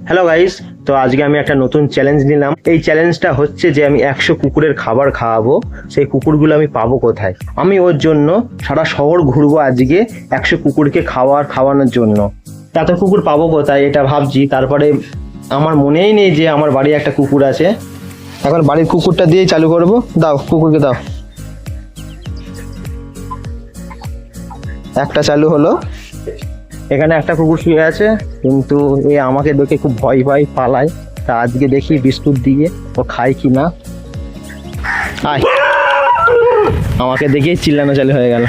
Hello guys, তো আজকে আমি একটা নতুন চ্যালেঞ্জ নিলাম। এই চ্যালেঞ্জটা হচ্ছে যে আমি 100 কুকুরের খাবার খাওয়াবো। সেই কুকুরগুলো আমি পাবো কোথায়? আমি ওর জন্য সারা শহর ঘুরবো আজকে 100 কুকুরকে খাওয়ানোর জন্য। এত কুকুর পাবো কোথায় এটা ভাবছি, তারপরে আমার মনেই নেই যে আমার বাড়ি একটা কুকুর আছে। এখন বাড়ির কুকুরটা দিয়েই চালু করব। দাও, কুকুরকে দাও। একটা চালু হলো। এখানে একটা কুকুর শুয়ে আছে, কিন্তু এ আমাকে দেখে খুব ভয় ভয় পালায়। তা আজকে দেখি বিস্কুট দিয়ে ও খায় কি না। আয়, আমাকে দেখেই চিল্লানো চালু হয়ে গেল।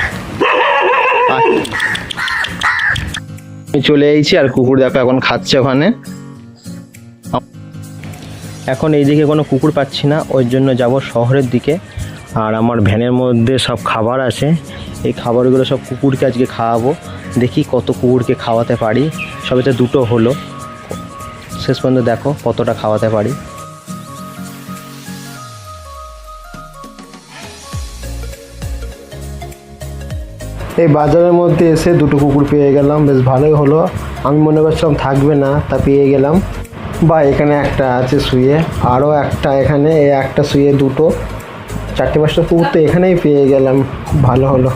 আমি চলে এসেছি, আর কুকুর দেখো এখন খাচ্ছে ওখানে। এখন এইদিকে কোনো কুকুর পাচ্ছি না, ওর জন্য যাব শহরের দিকে। আর আমার ভ্যানের মধ্যে সব খাবার আছে, এই খাবারগুলো সব কুকুরকে আজকে খাওয়াবো। দেখি কত কুকুরকে খাওয়াতে পারি। সবে তো দুটো হলো, শেষ পর্যন্ত দেখো কতটা খাওয়াতে পারি। এই বাজারের মধ্যে এসে দুটো কুকুর পেয়ে গেলাম, বেশ ভালোই হলো। আমি মনে করছিলাম থাকবে না, তা পেয়ে গেলাম। বা এখানে একটা আছে শুয়ে, আরও একটা এখানে, এই একটা শুয়ে, দুটো, 4-5টা কুকুর তো এখানেই পেয়ে গেলাম, খুব ভালো হলো।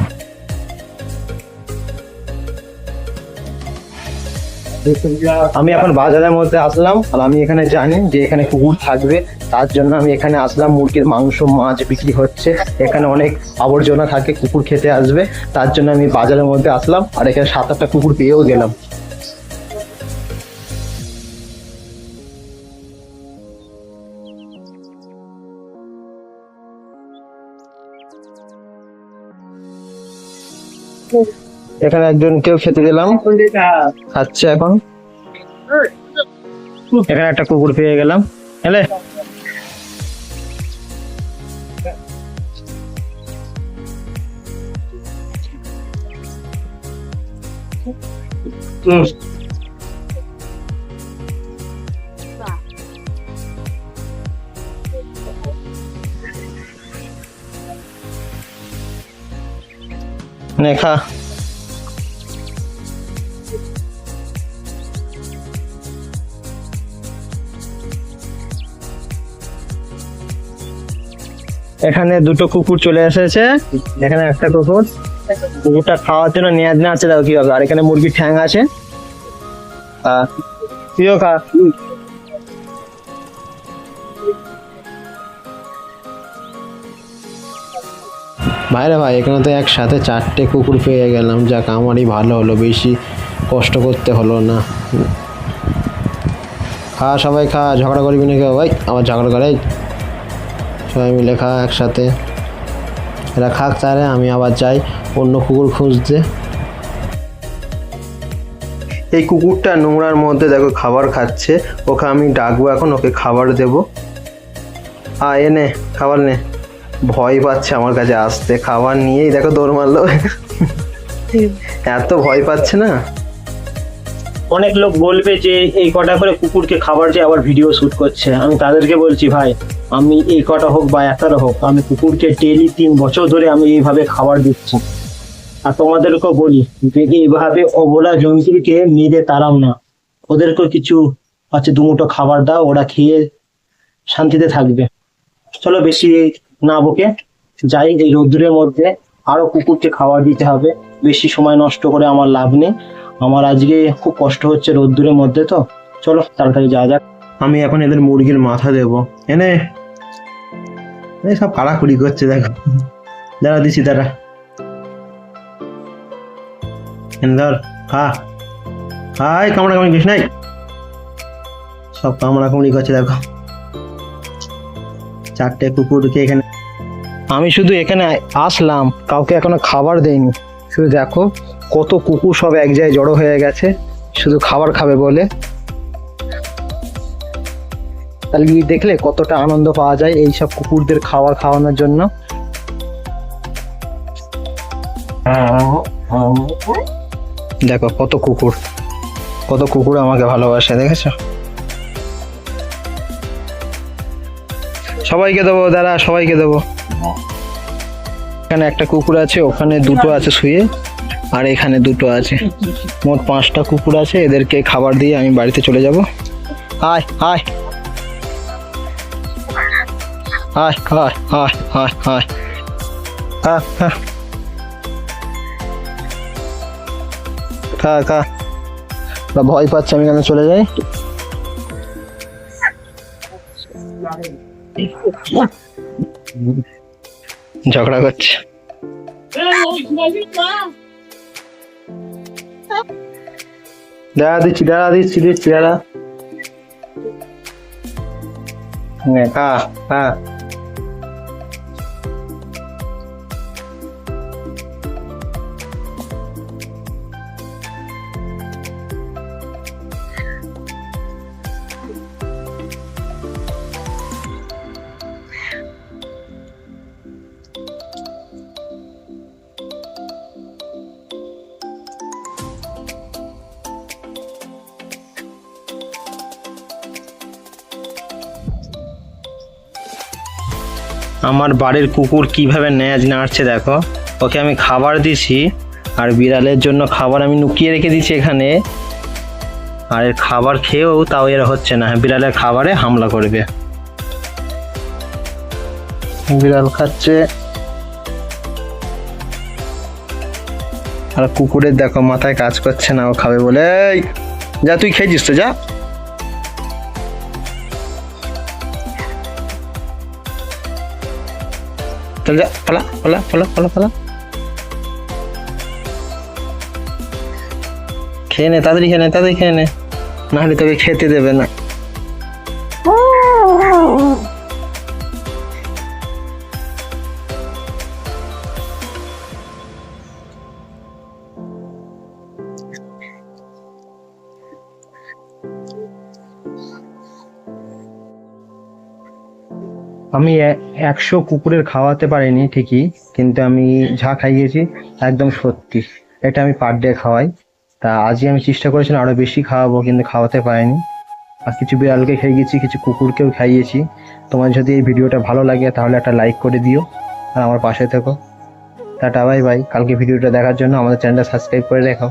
আমি এখন বাজারের মধ্যে আসলাম, আর আমি এখানে জানি যে এখানে কুকুর থাকবে, তার জন্য আমি এখানে আসলাম। মুরগির মাংস, মাছ বিক্রি হচ্ছে, এখানে অনেক আবর্জনা থাকে, কুকুর খেতে আসবে, তার জন্য আমি বাজারের মধ্যে আসলাম। আর এখানে 7-8টা কুকুর পেয়েও গেলাম। এখানে একজনকেও খেতে দিলাম, খাচ্ছে এখন। এখানে একটা কুকুর পেয়ে গেলাম। এলে নে খা। এখানে দুটো কুকুর চলে এসেছে। এখানে একটা কুকুরটা খাওয়ার জন্য নিয়ে আছে, দাও কি হবে। আর এখানে মুরগির ঠ্যাং আছে, তুইও খা। ভাইরা ভাই, এখানে তো একসাথে 4টে কুকুর পেয়ে গেলাম। যাক, আমারই ভালো হলো, বেশি কষ্ট করতে হলো না। খা সবাই, খা, ঝগড়া করবি না কেউ। ভাই আবার ঝগড়া করে, সবাই মিলে খা একসাথে। এরা খাক, তাহলে আমি আবার যাই অন্য কুকুর খুঁজতে। এই কুকুরটা নোংরার মধ্যে দেখো খাবার খাচ্ছে, ওকে আমি ডাকবো এখন, ওকে খাবার দেবো। এনে খাবার নে। ভয় পাচ্ছে আমার কাছে আসতে, খাবার নিয়েই দেখো দৌড় মারলো। এত ভয় পাচ্ছে না। অনেক লোক বলবে যে এই কটা করে কুকুরকে খাবার দিয়ে আবার ভিডিও শুট করছে। আমি তাদেরকে বলছি, ভাই আমি এই কটা হোক বা একারও হোক, আমি কুকুরকে ডেইলি 3 বছর ধরে আমি এইভাবে খাবার দিচ্ছি। আর তোমাদেরকেও বলি যে এইভাবে অবলা জন্তুকে মেরে তাড়াও না, ওদেরকেও কিছু হচ্ছে দুমুঠো খাবার দাও, ওরা খেয়ে শান্তিতে থাকবে। চলো বেশি না বকে যাই, এই রোদ্দুরের মধ্যে আরো কুকুরকে খাবার দিতে হবে। বেশি সময় নষ্ট করে আমার লাভ নেই, আমার আজকে খুব কষ্ট হচ্ছে রোদ্দুরের মধ্যে। তো চলো তাড়াতাড়ি যাওয়া যাক। আমি এখন এদের মুরগির মাথা দেবো। এনে সব কাড়াকুড়ি করছে, দেখো। দাঁড়া দিচ্ছি, দাঁড়া। ধর, খা। হাই, কামড়া কামড়ি করিস নাই, সব কামড়া কামড়ি করছে দেখো। 4টে কুকুরকে এখানে, আমি শুধু এখানে আসলাম, কাউকে এখনো খাবার দেয়নি। শুধু দেখো কত কুকুর সব এক জায়গায় জড়ো হয়ে গেছে, শুধু খাবার খাবে বলে। তাহলে দেখলে কতটা আনন্দ পাওয়া যায় এই সব কুকুরদের খাবার খাওয়ানোর জন্য। দেখো কত কুকুর আমাকে ভালোবাসে, দেখেছো? সবাইকে দেবো, দাঁড়া, সবাইকে দেবো। এখানে একটা কুকুর আছে, ওখানে দুটো আছে শুয়ে, আর এখানে দুটো আছে। মোট 5টা কুকুর আছে। এদেরকে খাবার দিয়ে আমি বাড়িতে চলে যাব। আয় আয় আয় আয় আয় আয় আয় খা খা খা খা ভয় পাচ্ছে, আমি কেন চলে যাই। ঝগড়া করছে। দাঁড়া দিচ্ছি দাঁড়া। খা খা। আমার বাড়ির কুকুর কিভাবে ন্যাজ নাড়ছে দেখো। ওকে আমি খাবার দিছি, আর বিড়ালের জন্য খাবার আমি লুকিয়ে রেখে দিচ্ছি এখানে। আর এর খাবার খেয়েও তাও এর হচ্ছে না, বিড়ালের খাবারে হামলা করবে। বিড়াল খাচ্ছে, আর কুকুরের দেখো মাথায় কাজ করছে না, ও খাবে বলে। এই যা, তুই খেয়েছিস তো, যা। চল যা, পালা পালা পালা পালা পালা। খেয়ে নে, তাড়াতাড়ি খেয়ে নে, নাহলে তোকে খেতে দেবে না। আমি 100 কুকুরের খাওয়াতে পারিনি ঠিকই, কিন্তু আমি যা খাইয়েছি একদম সত্যি। এটা আমি পার ডে খাওয়াই। তা আজই আমি চেষ্টা করেছিলাম আরো বেশি খাওয়াবো, কিন্তু খাওয়াতে পারিনি। আর কিছু বিড়ালকে খাইয়েছি, কিছু কুকুরকেও খাইয়েছি। তোমার যদি এই ভিডিওটা ভালো লাগে তাহলে একটা লাইক করে দিও, আর আমার পাশে থেকো। Tata, bye bye. কালকে ভিডিওটা দেখার জন্য আমাদের চ্যানেলটা সাবস্ক্রাইব করে রেখো।